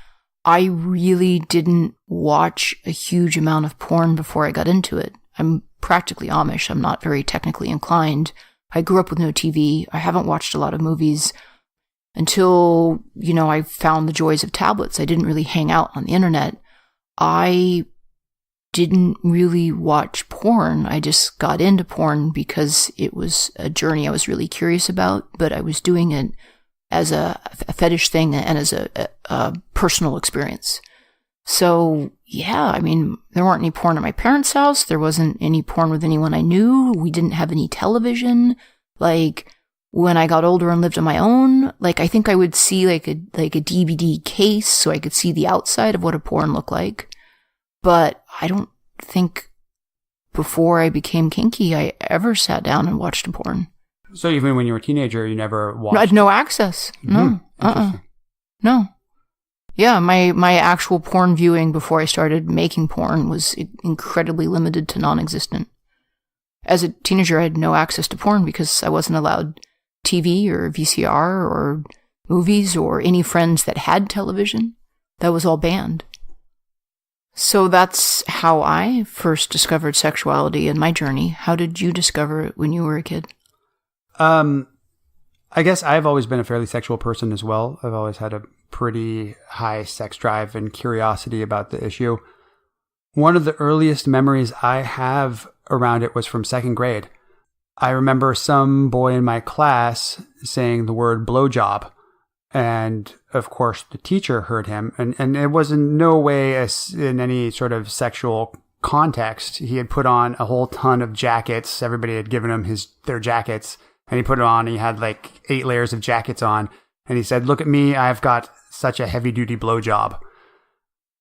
I really didn't watch a huge amount of porn before I got into it. I'm practically Amish. I'm not very technically inclined. I grew up with no TV. I haven't watched a lot of movies until, I found the joys of tablets. I didn't really hang out on the internet. I didn't really watch porn. I just got into porn because it was a journey I was really curious about, but I was doing it as a fetish thing and as a personal experience. So, yeah, there weren't any porn at my parents' house. There wasn't any porn with anyone I knew. We didn't have any television. When I got older and lived on my own, I think I would see a DVD case so I could see the outside of what a porn looked like. But I don't think before I became kinky, I ever sat down and watched a porn. So even when you were a teenager, you never watched? I had no access. No. No. Yeah, my actual porn viewing before I started making porn was incredibly limited to non-existent. As a teenager, I had no access to porn because I wasn't allowed TV or VCR or movies or any friends that had television. That was all banned. So that's how I first discovered sexuality in my journey. How did you discover it when you were a kid? I guess I've always been a fairly sexual person as well. I've always had a pretty high sex drive and curiosity about the issue. One of the earliest memories I have around it was from second grade. I remember some boy in my class saying the word blowjob. And of course, the teacher heard him. And it was in no way in any sort of sexual context. He had put on a whole ton of jackets. Everybody had given him their jackets. And he put it on, and he had 8 layers of jackets on. And he said, "Look at me, I've got such a heavy-duty blowjob."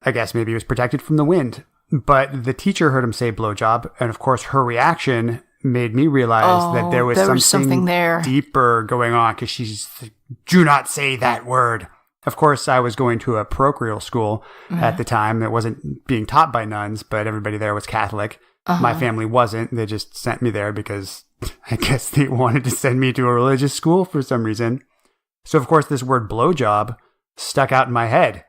I guess maybe he was protected from the wind. But the teacher heard him say blowjob. And of course, her reaction made me realize that there was something there deeper going on. Because she's, "Do not say that word." Of course, I was going to a parochial school at the time that wasn't being taught by nuns, but everybody there was Catholic. My family wasn't. They just sent me there because I guess they wanted to send me to a religious school for some reason. So, of course, this word blowjob stuck out in my head.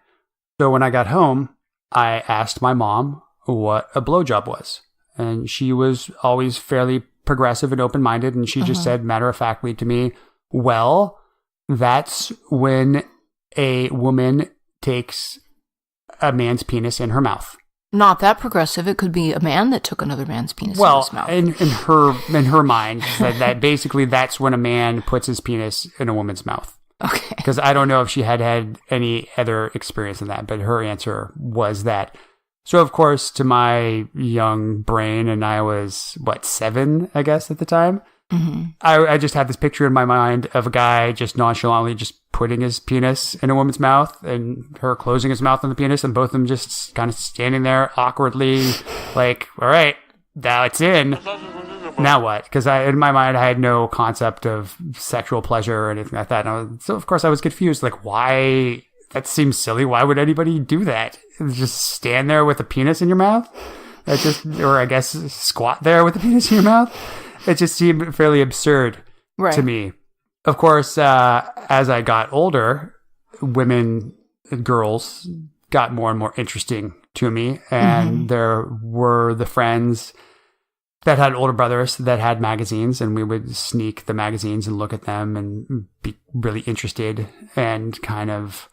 So when I got home, I asked my mom what a blowjob was. And she was always fairly progressive and open-minded. And she just said matter-of-factly to me, "Well, that's when a woman takes a man's penis in her mouth." Not that progressive. It could be a man that took another man's penis in his mouth. in her mind, that basically that's when a man puts his penis in a woman's mouth. Okay. Because I don't know if she had any other experience in that, but her answer was that. So, of course, to my young brain, and I was, 7, I guess, at the time, I just had this picture in my mind of a guy just nonchalantly just putting his penis in a woman's mouth and her closing his mouth on the penis and both of them just kind of standing there awkwardly like, "All right, now it's in." now what? Because in my mind, I had no concept of sexual pleasure or anything like that. So, of course, I was confused. Like, why? That seems silly. Why would anybody do that? Just stand there with a penis in your mouth? Or I guess squat there with a penis in your mouth? It just seemed fairly absurd to me. Of course, as I got older, women and girls got more and more interesting to me. And there were the friends that had older brothers that had magazines, and we would sneak the magazines and look at them and be really interested and kind of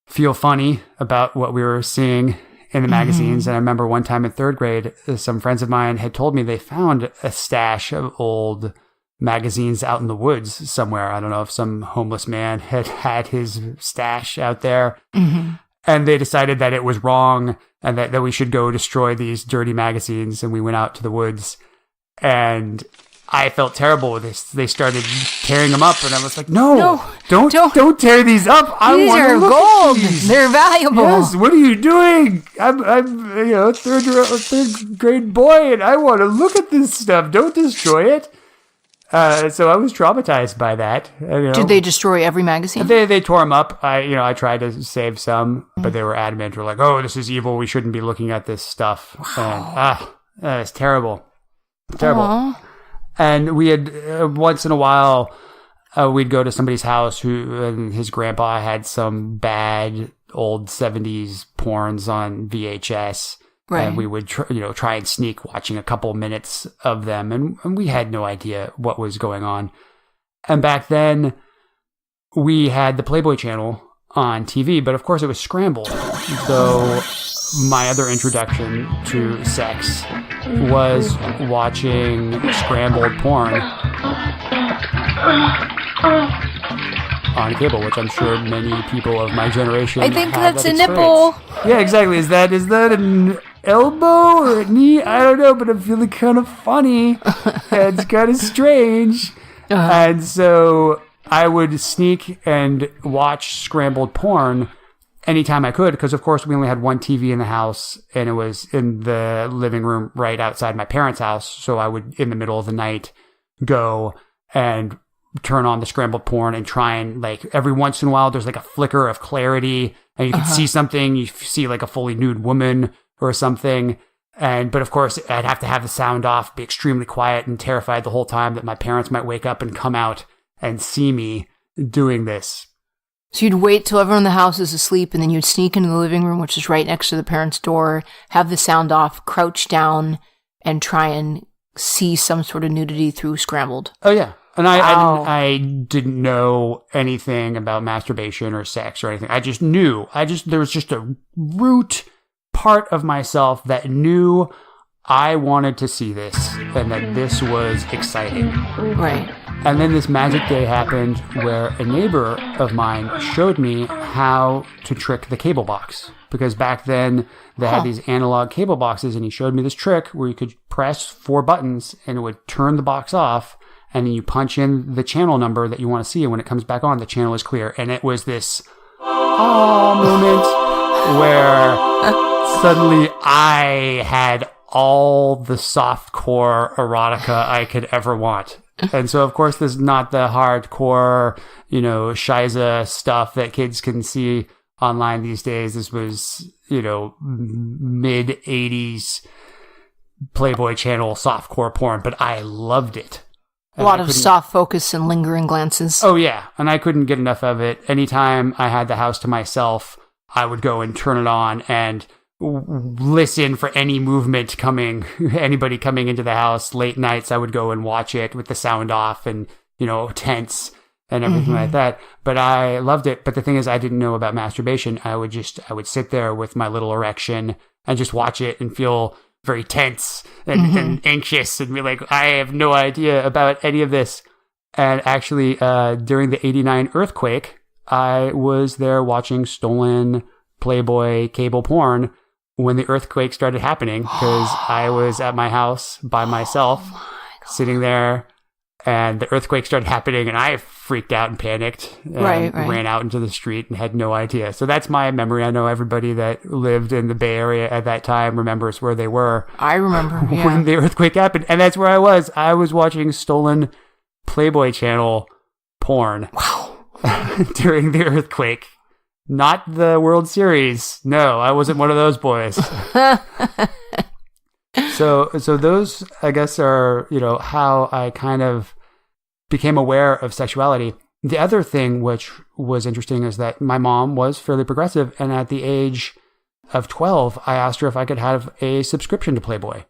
feel funny about what we were seeing in the magazines. And I remember one time in third grade, some friends of mine had told me they found a stash of old magazines out in the woods somewhere. I don't know if some homeless man had his stash out there. And they decided that it was wrong and that we should go destroy these dirty magazines. And we went out to the woods, and I felt terrible with this. They started tearing them up, and I was like, no, don't tear these up. These are gold. They're valuable. Yes, what are you doing? I'm third grade boy, and I want to look at this stuff. Don't destroy it. So I was traumatized by that. Did they destroy every magazine? They tore them up. I tried to save some, but they were adamant. We're like, oh, this is evil. We shouldn't be looking at this stuff. Wow. And it's terrible. Terrible. Aww. And we had, once in a while, we'd go to somebody's house and his grandpa had some bad old 70s porns on VHS. Right. And we would try and sneak watching a couple minutes of them. And we had no idea what was going on. And back then, we had the Playboy channel on TV, but of course it was scrambled. So my other introduction to sex was watching scrambled porn on cable, which I'm sure many people of my generation I think had that's that a nipple. Yeah, exactly. Is that an elbow or a knee? I don't know, but I'm feeling kind of funny. And it's kind of strange. And so I would sneak and watch scrambled porn anytime I could, because of course we only had one TV in the house, and it was in the living room right outside my parents' house. So I would, in the middle of the night, go and turn on the scrambled porn and try and, like, every once in a while there's like a flicker of clarity and you can see something. You see like a fully nude woman or something. But of course I'd have to have the sound off, be extremely quiet, and terrified the whole time that my parents might wake up and come out and see me doing this. So you'd wait till everyone in the house is asleep, and then you'd sneak into the living room, which is right next to the parents' door, have the sound off, crouch down, and try and see some sort of nudity through scrambled. Oh, yeah. And I didn't know anything about masturbation or sex or anything. I just knew. There was just a root part of myself that knew I wanted to see this and that this was exciting. Right. And then this magic day happened where a neighbor of mine showed me how to trick the cable box. Because back then they had these analog cable boxes, and he showed me this trick where you could press 4 buttons and it would turn the box off, and then you punch in the channel number that you want to see, and when it comes back on, the channel is clear. And it was this moment where suddenly I had all the softcore erotica I could ever want. And so, of course, this is not the hardcore, shiza stuff that kids can see online these days. This was, mid-80s Playboy channel softcore porn, but I loved it. A lot of soft focus and lingering glances. Oh, yeah. And I couldn't get enough of it. Anytime I had the house to myself, I would go and turn it on and listen for any movement coming, anybody coming into the house. Late nights, I would go and watch it with the sound off and, tense and everything like that. But I loved it. But the thing is, I didn't know about masturbation. I would sit there with my little erection and just watch it and feel very tense and anxious and be like, I have no idea about any of this. And actually, during the 89 earthquake, I was there watching stolen Playboy cable porn when the earthquake started happening, because I was at my house by myself, sitting there And the earthquake started happening, and I freaked out and panicked and Right. ran out into the street and had no idea. So that's my memory. I know everybody that lived in the Bay Area at that time remembers where they were I remember. when the earthquake happened. And that's where I was. I was watching stolen Playboy Channel porn during the earthquake. Not the World Series. No, I wasn't one of those boys. So those, I guess, are, how I kind of became aware of sexuality. The other thing which was interesting is that my mom was fairly progressive, and at the age of 12, I asked her if I could have a subscription to Playboy,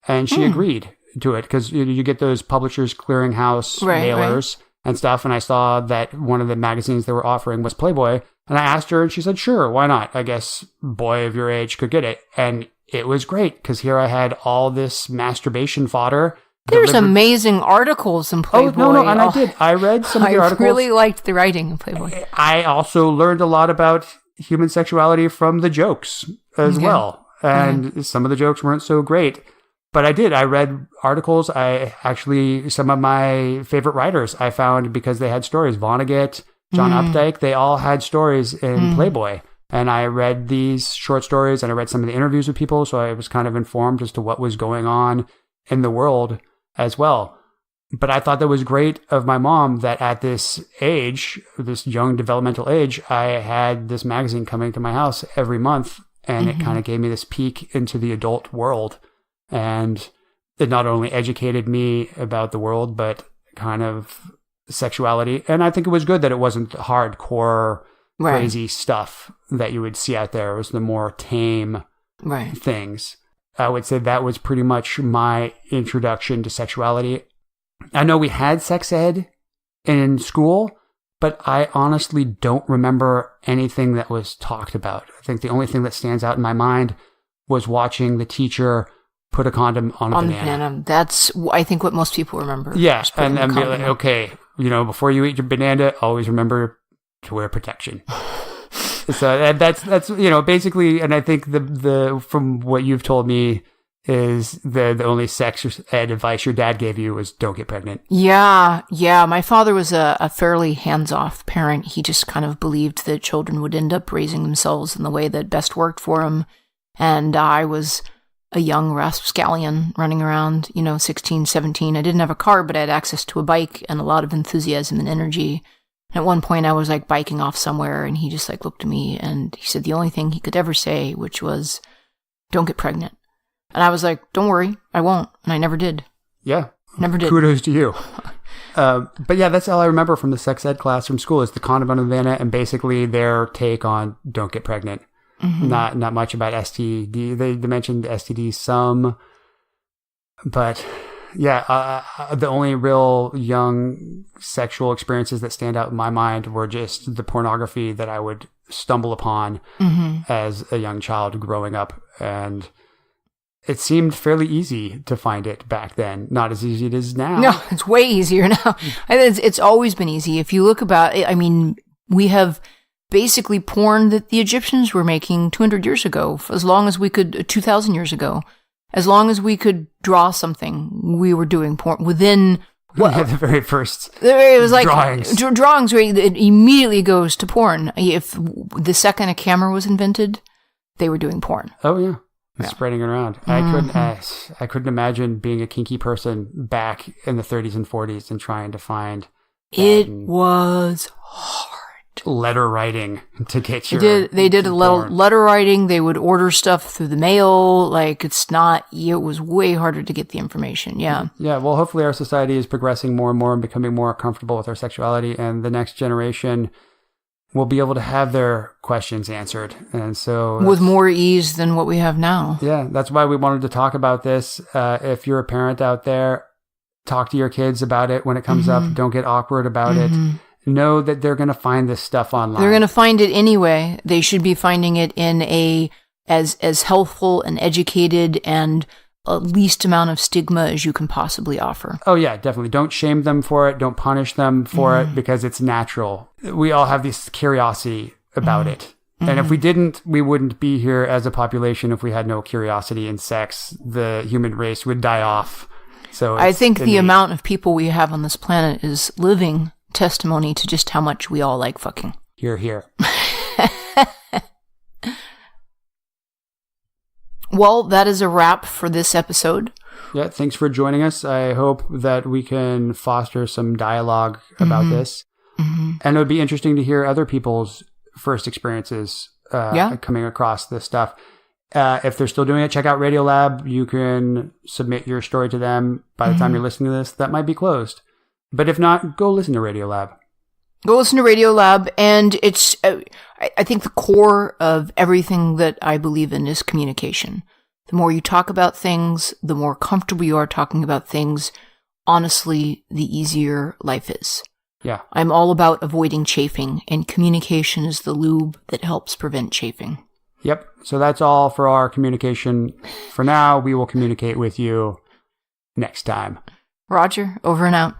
and she agreed to it, because you get those Publishers Clearinghouse mailers and stuff, and I saw that one of the magazines they were offering was Playboy, and I asked her, and she said, sure, why not? I guess boy of your age could get it. And it was great, because here I had all this masturbation fodder. There's amazing articles in Playboy. Oh, no, and I did. I read some of the articles. I really liked the writing in Playboy. I also learned a lot about human sexuality from the jokes as well. And some of the jokes weren't so great. But I did. I read articles. Some of my favorite writers I found because they had stories. Vonnegut, John Updike, they all had stories in Playboy. And I read these short stories, and I read some of the interviews with people, so I was kind of informed as to what was going on in the world as well. But I thought that was great of my mom that at this age, this young developmental age, I had this magazine coming to my house every month, and it kind of gave me this peek into the adult world. And it not only educated me about the world, but kind of sexuality. And I think it was good that it wasn't hardcore, crazy stuff that you would see out there. It was the more tame things. I would say that was pretty much my introduction to sexuality. I know we had sex ed in school, but I honestly don't remember anything that was talked about. I think the only thing that stands out in my mind was watching the teacher put a condom on a banana. That's, I think, what most people remember. Yeah, and be like, okay, before you eat your banana, always remember to wear protection. So that's basically, and I think the from what you've told me is the only sex ed advice your dad gave you was don't get pregnant. Yeah. My father was a fairly hands-off parent. He just kind of believed that children would end up raising themselves in the way that best worked for them. And I was a young rapscallion running around, 16, 17. I didn't have a car, but I had access to a bike and a lot of enthusiasm and energy. And at one point I was biking off somewhere, and he just looked at me and he said the only thing he could ever say, which was, don't get pregnant. And I was like, don't worry, I won't. And I never did. Yeah. Never did. Kudos to you. But yeah, that's all I remember from the sex ed class from school is the condom on the banana and basically their take on don't get pregnant. Mm-hmm. Not much about STD. They mentioned STD some, but yeah, the only real young sexual experiences that stand out in my mind were just the pornography that I would stumble upon as a young child growing up. And it seemed fairly easy to find it back then. Not as easy as it is now. No, it's way easier now. It's always been easy. If you look about it, we have basically porn that the Egyptians were making 200 years ago, as long as we could, 2,000 years ago. As long as we could draw something, we were doing porn within... the very first it was drawings where it immediately goes to porn. If the second a camera was invented, they were doing porn. Oh, yeah. Spreading it around. Mm-hmm. I couldn't imagine being a kinky person back in the 30s and 40s and trying to find... It was hard. Letter writing to get your... They did a little letter writing. They would order stuff through the mail. It was way harder to get the information. Yeah. Yeah. Well, hopefully our society is progressing more and more and becoming more comfortable with our sexuality, and the next generation will be able to have their questions answered. And so... with more ease than what we have now. Yeah. That's why we wanted to talk about this. If you're a parent out there, talk to your kids about it when it comes up. Don't get awkward about it. Know that they're going to find this stuff online. They're going to find it anyway. They should be finding it in as healthful and educated and least amount of stigma as you can possibly offer. Oh yeah, definitely. Don't shame them for it. Don't punish them for it, because it's natural. We all have this curiosity about it. And if we didn't, we wouldn't be here as a population if we had no curiosity in sex. The human race would die off So I think the innate. amount of people we have on this planet is living testimony to just how much we all like fucking. Here. Well, that is a wrap for this episode. Yeah, thanks for joining us. I hope that we can foster some dialogue about this. Mm-hmm. And it would be interesting to hear other people's first experiences coming across this stuff. If they're still doing it, check out Radiolab. You can submit your story to them. By the time you're listening to this, that might be closed. But if not, go listen to Radiolab. Go listen to Radiolab, and it's, I think the core of everything that I believe in is communication. The more you talk about things, the more comfortable you are talking about things, honestly, the easier life is. Yeah. I'm all about avoiding chafing, and communication is the lube that helps prevent chafing. Yep. So that's all for our communication. For now, we will communicate with you next time. Roger, over and out.